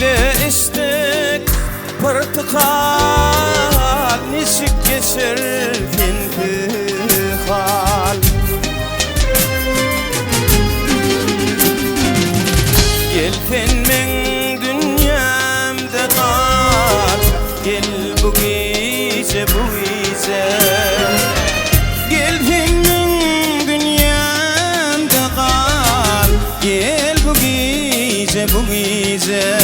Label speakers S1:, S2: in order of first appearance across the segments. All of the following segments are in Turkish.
S1: ile içtik portakal, nişik geçer intihal. Gel fenmen dünyamda kal, gel bu gece bu gece. Gel fenmen dünyamda kal, gel bu gece bu gece.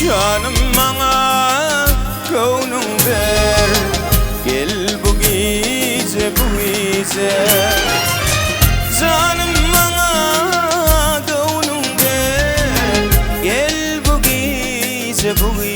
S1: Canım bana gönlün ver, gel bu gece bu gece. Canım bana gönlün ver, gel bu gece bu gece.